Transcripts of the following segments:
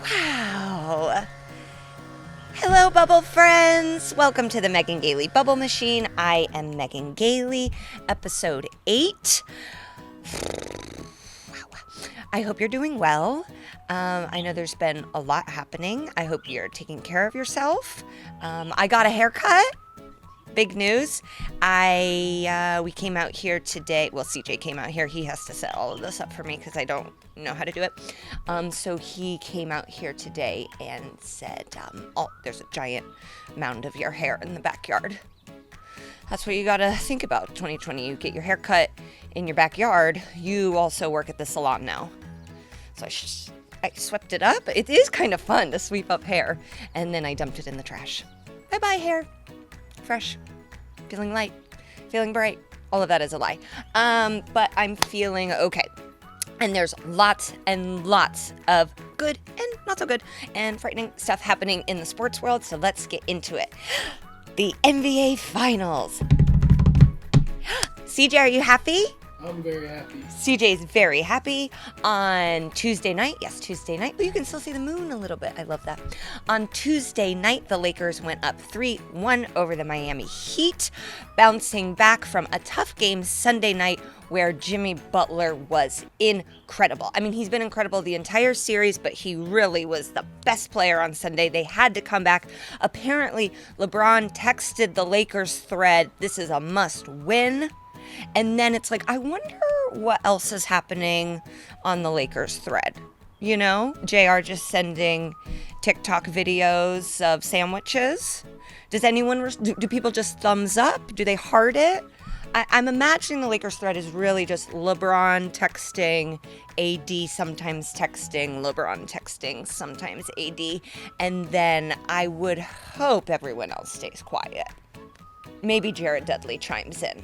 Wow. Hello, Bubble friends. Welcome to the Megan Gailey Bubble Machine. I am Megan Gailey, episode 8. I hope you're doing well. I know there's been a lot happening. I hope you're taking care of yourself. I got a haircut. Big news. We came out here today. Well, CJ came out here. He has to set all of this up for me because I don't know how to do it. So he came out here today and said, there's a giant mound of your hair in the backyard. That's what you got to think about. 2020, you get your hair cut in your backyard. You also work at the salon now. So I swept it up. It is kind of fun to sweep up hair. And then I dumped it in the trash. Bye-bye, hair. Fresh, feeling light, feeling bright. All of that is a lie. But I'm feeling okay. And there's lots and lots of good and not so good and frightening stuff happening in the sports world. So let's get into it. The NBA Finals. CJ, are you happy? I'm very happy. CJ's very happy. On Tuesday night, yes, Tuesday night, but you can still see the moon a little bit. I love that. On Tuesday night, the Lakers went up 3-1 over the Miami Heat, bouncing back from a tough game Sunday night where Jimmy Butler was incredible. I mean, he's been incredible the entire series, but he really was the best player on Sunday. They had to come back. Apparently, LeBron texted the Lakers thread, "This is a must win." And then it's like, I wonder what else is happening on the Lakers thread. You know, JR just sending TikTok videos of sandwiches. Does anyone, do people just thumbs up? Do they heart it? I'm imagining the Lakers thread is really just LeBron texting, AD sometimes texting, LeBron texting, sometimes AD. And then I would hope everyone else stays quiet. Maybe Jared Dudley chimes in.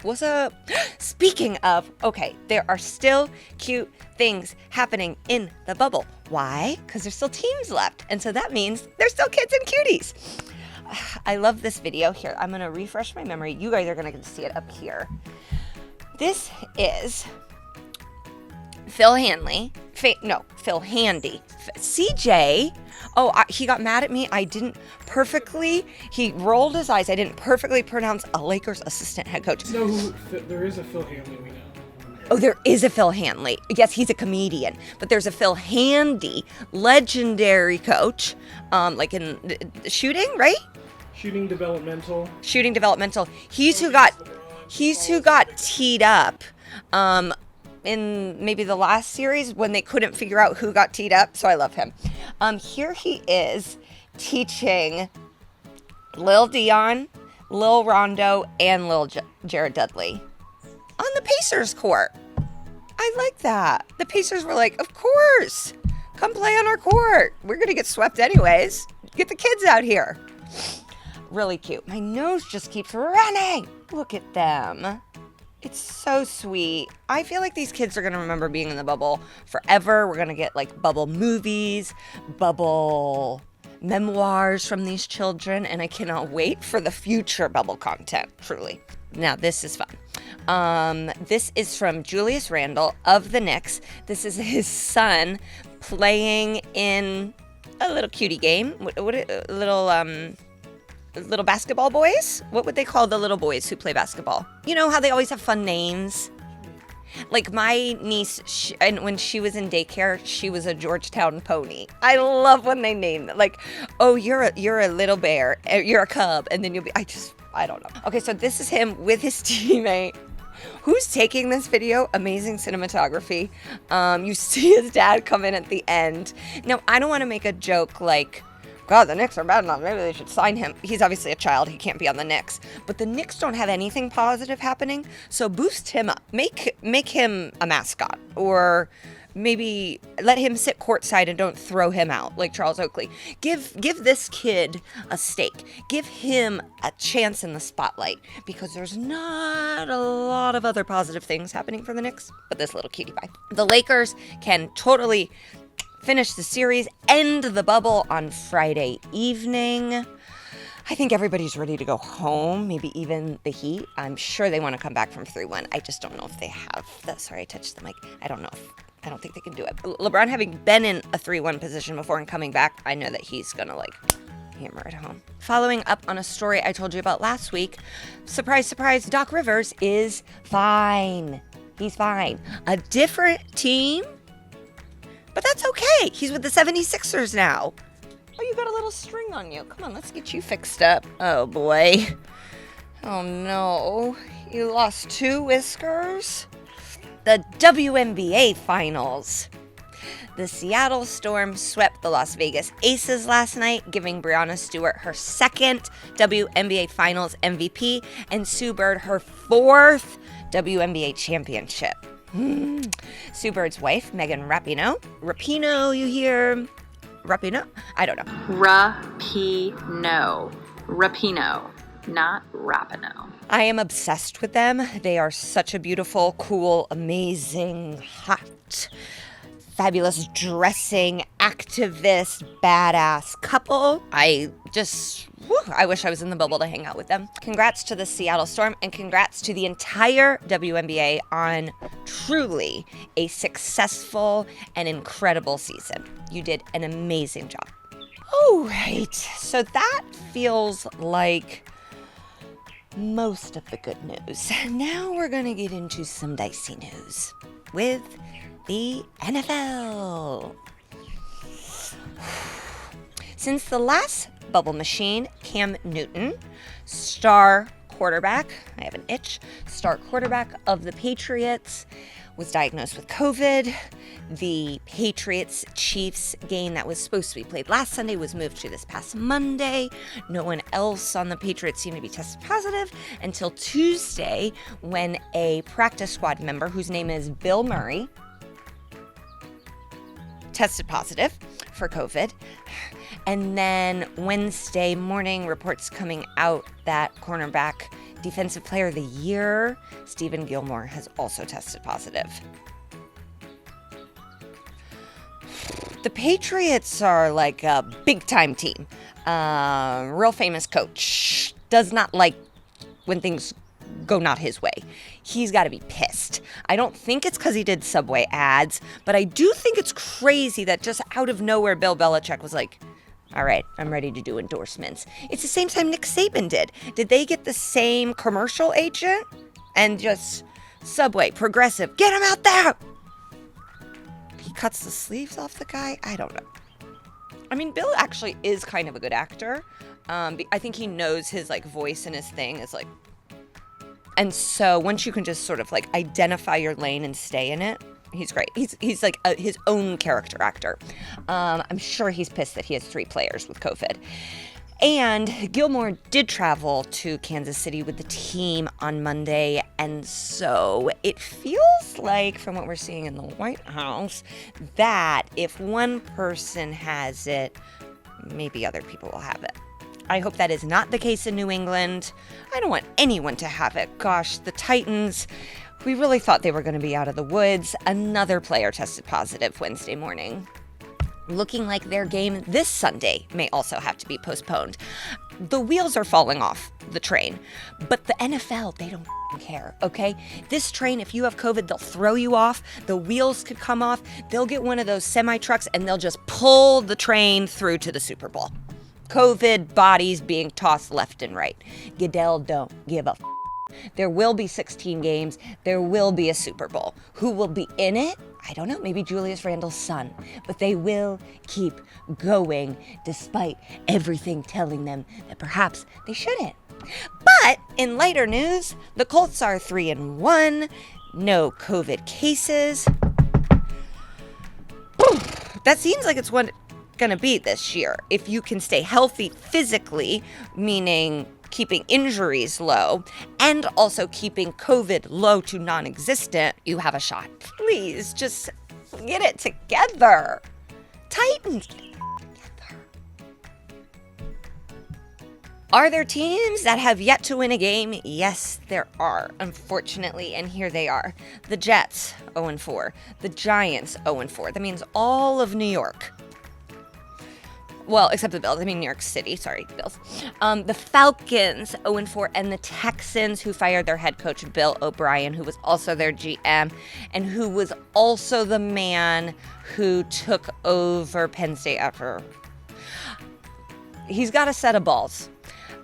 What's up? Speaking of, okay, there are still cute things happening in the bubble. Why? Because there's still teams left. And so that means there's still kids and cuties. I love this video. Here, I'm going to refresh my memory. You guys are going to get to see it up here. This is Phil Handy. CJ. He got mad at me. He rolled his eyes. I didn't perfectly pronounce a Lakers assistant head coach. No, there is a Phil Handy, we know. Oh, there is a Phil Handy. Yes, he's a comedian. But there's a Phil Handy, legendary coach, like in shooting, right? Shooting developmental. He's who got teed up in maybe the last series when they couldn't figure out who got teed up. So I love him. Here he is teaching Lil Dion, Lil Rondo, and Lil Jared Dudley on the Pacers court. I like that. The Pacers were like, of course, come play on our court. We're going to get swept anyways. Get the kids out here. Really cute. My nose just keeps running. Look at them. It's so sweet. I feel like these kids are going to remember being in the bubble forever. We're going to get like bubble movies, bubble memoirs from these children, and I cannot wait for the future bubble content, truly. Now, this is fun. This is from Julius Randle of the Knicks. This is his son playing in a little cutie game. Little basketball boys? What would they call the little boys who play basketball? You know how they always have fun names? Like my niece, and when she was in daycare, she was a Georgetown pony. I love when they name it. Like, oh, you're a little bear, you're a cub, and then I don't know. Okay, so this is him with his teammate. Who's taking this video? Amazing cinematography. You see his dad come in at the end. Now, I don't want to make a joke like, God, the Knicks are bad enough. Maybe they should sign him. He's obviously a child. He can't be on the Knicks. But the Knicks don't have anything positive happening. So boost him up. Make him a mascot. Or maybe let him sit courtside and don't throw him out like Charles Oakley. Give this kid a stake. Give him a chance in the spotlight. Because there's not a lot of other positive things happening for the Knicks. But this little cutie pie. The Lakers can totally finish the series, end the bubble on Friday evening. I think everybody's ready to go home, maybe even the Heat. I'm sure they want to come back from 3-1. I just don't know if they have. Sorry, I touched the mic. I don't know if I don't think they can do it. LeBron, having been in a 3-1 position before and coming back, I know that he's going to, like, hammer it home. Following up on a story I told you about last week, surprise, surprise, Doc Rivers is fine. He's fine. A different team, but that's okay. He's with the 76ers now. Oh, you got a little string on you. Come on, let's get you fixed up. Oh, boy. Oh, no. You lost 2 whiskers? The WNBA Finals. The Seattle Storm swept the Las Vegas Aces last night, giving Breanna Stewart her 2nd WNBA Finals MVP and Sue Bird her 4th WNBA championship. Sue Bird's wife, Megan Rapinoe, you hear? Rapinoe? I don't know. Rapinoe, not Rapinoe. I am obsessed with them. They are such a beautiful, cool, amazing, hot, fabulous dressing, activist, badass couple. I wish I was in the bubble to hang out with them. Congrats to the Seattle Storm and congrats to the entire WNBA on truly a successful and incredible season. You did an amazing job. All right, so that feels like most of the good news. Now we're gonna get into some dicey news with the NFL. Since the last bubble machine, Cam Newton, star quarterback of the Patriots, was diagnosed with COVID. The Patriots-Chiefs game that was supposed to be played last Sunday was moved to this past Monday. No one else on the Patriots seemed to be tested positive until Tuesday, when a practice squad member whose name is Bill Murray tested positive for COVID. And then Wednesday morning, reports coming out that cornerback Defensive Player of the Year, Stephen Gilmore, has also tested positive. The Patriots are like a big-time team. Real famous coach. Does not like when things go not his way. He's got to be pissed. I don't think it's because he did Subway ads, but I do think it's crazy that just out of nowhere, Bill Belichick was like, all right, I'm ready to do endorsements. It's the same time Nick Saban did. Did they get the same commercial agent? And just, Subway, Progressive, get him out there! He cuts the sleeves off the guy? I don't know. I mean, Bill actually is kind of a good actor. I think he knows his, like, voice and his thing is, like... And so once you can just sort of, like, identify your lane and stay in it, he's great. He's like his own character actor. I'm sure he's pissed that he has 3 players with COVID. And Gilmore did travel to Kansas City with the team on Monday. And so it feels like, from what we're seeing in the White House, that if one person has it, maybe other people will have it. I hope that is not the case in New England. I don't want anyone to have it. Gosh, the Titans, we really thought they were going to be out of the woods. Another player tested positive Wednesday morning. Looking like their game this Sunday may also have to be postponed. The wheels are falling off the train, but the NFL, they don't care, okay? This train, if you have COVID, they'll throw you off. The wheels could come off. They'll get one of those semi-trucks and they'll just pull the train through to the Super Bowl. COVID bodies being tossed left and right. Goodell don't give a There will be 16 games. There will be a Super Bowl. Who will be in it? I don't know, maybe Julius Randle's son. But they will keep going despite everything telling them that perhaps they shouldn't. But in lighter news, the Colts are 3-1. No COVID cases. That seems like it's what going to be this year. If you can stay healthy physically, meaning keeping injuries low, and also keeping COVID low to non-existent, you have a shot. Please, just get it together. Titans, get it together. Are there teams that have yet to win a game? Yes, there are, unfortunately, and here they are. The Jets, 0-4. The Giants, 0-4. That means all of New York. Well, except the Bills. I mean, New York City. Sorry, Bills. The Falcons, 0-4, and the Texans, who fired their head coach, Bill O'Brien, who was also their GM, and who was also the man who took over Penn State after. He's got a set of balls,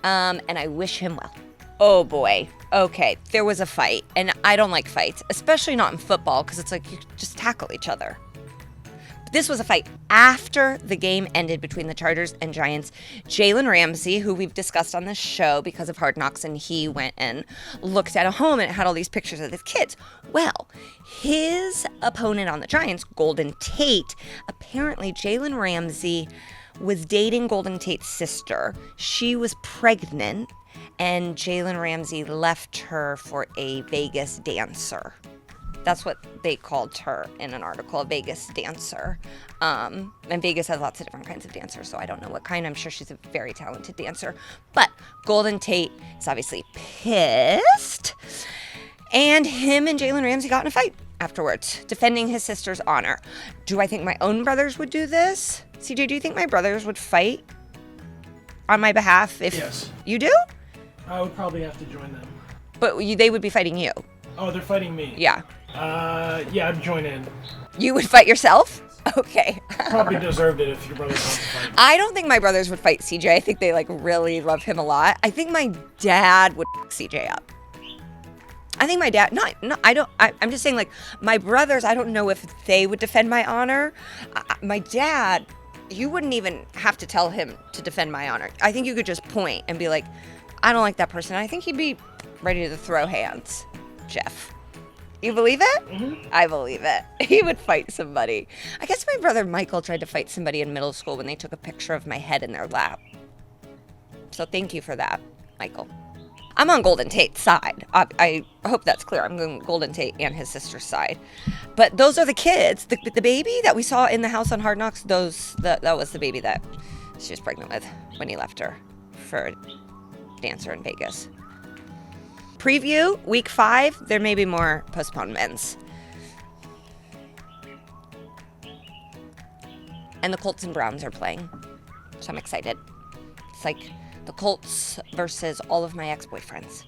and I wish him well. Oh, boy. Okay, there was a fight, and I don't like fights, especially not in football, because it's like you just tackle each other. This was a fight after the game ended between the Chargers and Giants. Jalen Ramsey, who we've discussed on this show because of Hard Knocks, and he went and looked at a home and it had all these pictures of his kids. Well, his opponent on the Giants, Golden Tate, apparently Jalen Ramsey was dating Golden Tate's sister. She was pregnant, and Jalen Ramsey left her for a Vegas dancer. That's what they called her in an article, a Vegas dancer. And Vegas has lots of different kinds of dancers, so I don't know what kind. I'm sure she's a very talented dancer. But Golden Tate is obviously pissed. And him and Jalen Ramsey got in a fight afterwards, defending his sister's honor. Do I think my own brothers would do this? CJ, do you think my brothers would fight on my behalf? Yes. You do? I would probably have to join them. But they would be fighting you. Oh, they're fighting me. Yeah. Yeah, I'd join in. You would fight yourself? Okay. Probably deserved it if your brothers want to fight. I don't think my brothers would fight CJ. I think they really love him a lot. I think my dad would fuck CJ up. I think my dad, I'm just saying, my brothers, I don't know if they would defend my honor. My dad, you wouldn't even have to tell him to defend my honor. I think you could just point and be like, I don't like that person. I think he'd be ready to throw hands, Jeff. You believe it? Mm-hmm. I believe it. He would fight somebody. I guess my brother Michael tried to fight somebody in middle school when they took a picture of my head in their lap. So thank you for that, Michael. I'm on Golden Tate's side. I hope that's clear. I'm on Golden Tate and his sister's side. But those are the kids. The baby that we saw in the house on Hard Knocks, that was the baby that she was pregnant with when he left her for a dancer in Vegas. Preview, week 5, there may be more postponements. And the Colts and Browns are playing, so I'm excited. It's like the Colts versus all of my ex-boyfriends.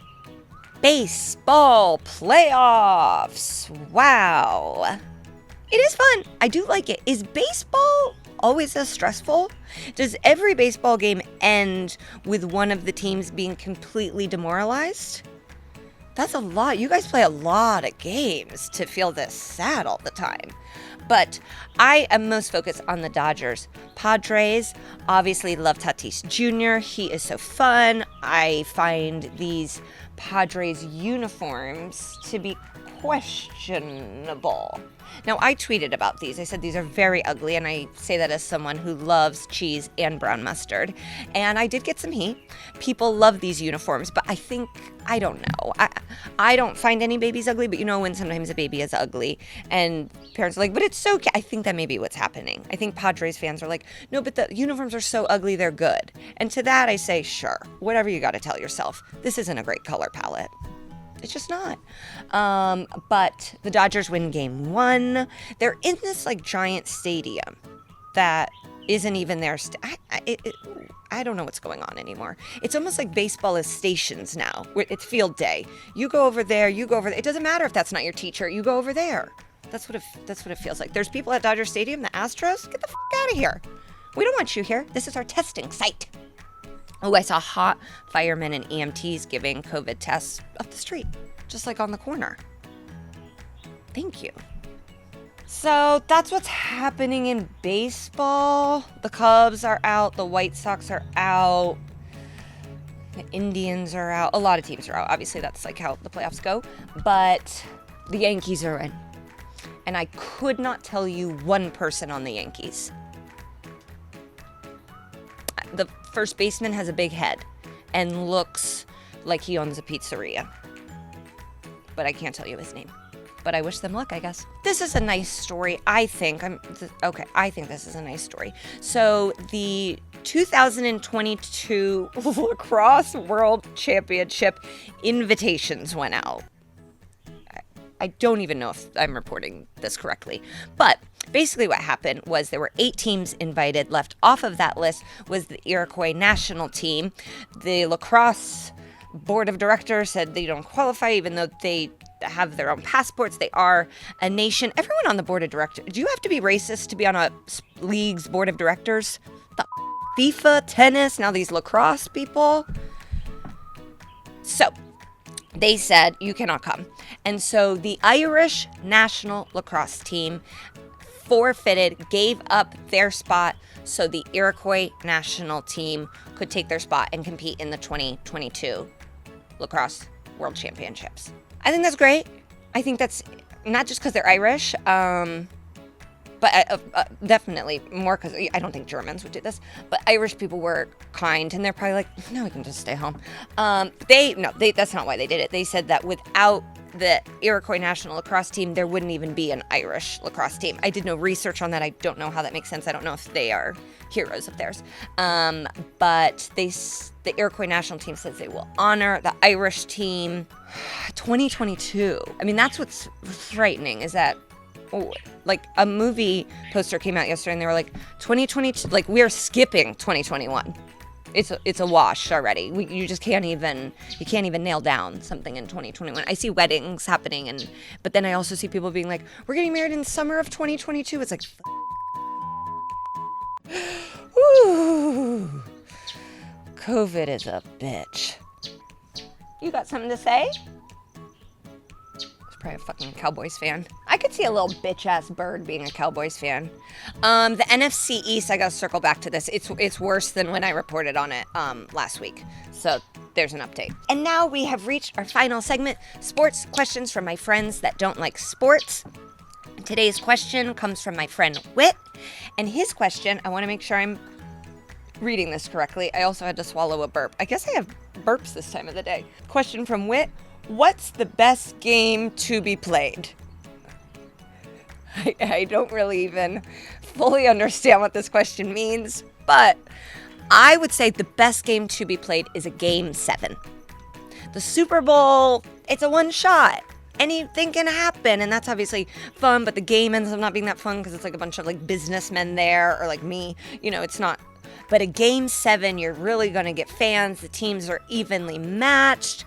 Baseball playoffs. Wow. It is fun. I do like it. Is baseball always as stressful? Does every baseball game end with one of the teams being completely demoralized? That's a lot. You guys play a lot of games to feel this sad all the time. But I am most focused on the Dodgers. Padres, obviously love Tatis Jr. He is so fun. I find these Padres uniforms to be questionable. Now, I tweeted about these. I said these are very ugly, and I say that as someone who loves cheese and brown mustard. And I did get some heat. People love these uniforms, but I don't know. I don't find any babies ugly, but you know when sometimes a baby is ugly, and parents are like, but it's so cute. I think that may be what's happening. I think Padres fans are like, no, but the uniforms are so ugly, they're good. And to that, I say, sure, whatever you got to tell yourself. This isn't a great color palette. It's just not. But the Dodgers win game 1. They're in this giant stadium that isn't even there. I don't know what's going on anymore. It's almost like baseball is stations now. It's field day. You go over there. You go over there. It doesn't matter if that's not your teacher. You go over there. That's what it feels like. There's people at Dodger Stadium, the Astros. Get the out of here. We don't want you here. This is our testing site. Oh, I saw hot firemen and EMTs giving COVID tests up the street, just like on the corner. Thank you. So that's what's happening in baseball. The Cubs are out. The White Sox are out. The Indians are out. A lot of teams are out. Obviously, that's how the playoffs go. But the Yankees are in. And I could not tell you one person on the Yankees. The first baseman has a big head and looks like he owns a pizzeria. But I can't tell you his name. But I wish them luck, I guess. This is a nice story, I think. I think this is a nice story. So the 2022 Lacrosse World Championship invitations went out. I don't even know if I'm reporting this correctly. But basically what happened was there were 8 teams invited. Left off of that list was the Iroquois National team. The lacrosse board of directors said they don't qualify, even though they have their own passports. They are a nation. Everyone on the board of directors, do you have to be racist to be on a league's board of directors? The FIFA, tennis, now these lacrosse people. So they said you cannot come. And so the Irish national lacrosse team forfeited, gave up their spot so the Iroquois national team could take their spot and compete in the 2022 lacrosse world championships. I think that's great. I think that's not just because they're Irish, but definitely more because I don't think Germans would do this. But Irish people were kind, and they're probably like, no, we can just stay home. That's not why they did it. They said that without the Iroquois National Lacrosse Team, there wouldn't even be an Irish lacrosse team. I did no research on that. I don't know how that makes sense. I don't know if they are heroes of theirs. But the Iroquois National Team says they will honor the Irish team. 2022. I mean, that's what's frightening is that like a movie poster came out yesterday and they were like 2022, like we're skipping 2021. It's a wash already. You just can't even nail down something in 2021. I see weddings happening, but then I also see people being like, we're getting married in summer of 2022. It's like, ooh, COVID is a bitch. You got something to say? He's probably a fucking Cowboys fan. I could see a little bitch-ass bird being a Cowboys fan. The NFC East, I gotta circle back to this. It's worse than when I reported on it last week. So there's an update. And now we have reached our final segment, sports questions from my friends that don't like sports. Today's question comes from my friend Whit. And his question, I want to make sure I'm reading this correctly. I also had to swallow a burp. I guess I have burps this time of the day. Question from Whit. What's the best game to be played? I don't really even fully understand what this question means, but I would say the best game to be played is a Game 7. The Super Bowl, it's a one shot. Anything can happen, and that's obviously fun, but the game ends up not being that fun because it's like a bunch of like businessmen there, or like me, it's not. But a Game 7, you're really going to get fans. The teams are evenly matched.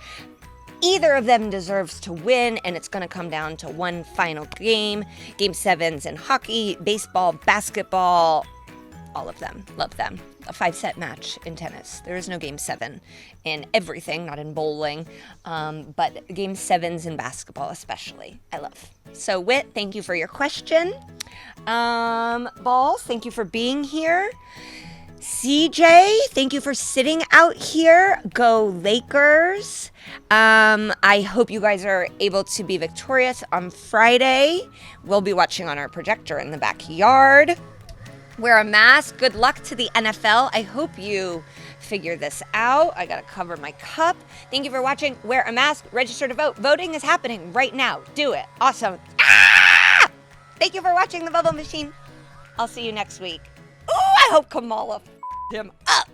Either of them deserves to win, and it's going to come down to one final game. Game 7s in hockey, baseball, basketball, all of them. Love them. A 5-set match in tennis. There is no Game 7 in everything, not in bowling, but Game 7s in basketball especially. I love. So, Whit, thank you for your question. Balls, thank you for being here. CJ, thank you for sitting out here. Go Lakers. I hope you guys are able to be victorious on Friday. We'll be watching on our projector in the backyard. Wear a mask. Good luck to the NFL. I hope you figure this out. I gotta cover my cup. Thank you for watching. Wear a mask. Register to vote. Voting is happening right now. Do it. Awesome. Ah! Thank you for watching The Bubble Machine. I'll see you next week. Ooh, I hope Kamala him up.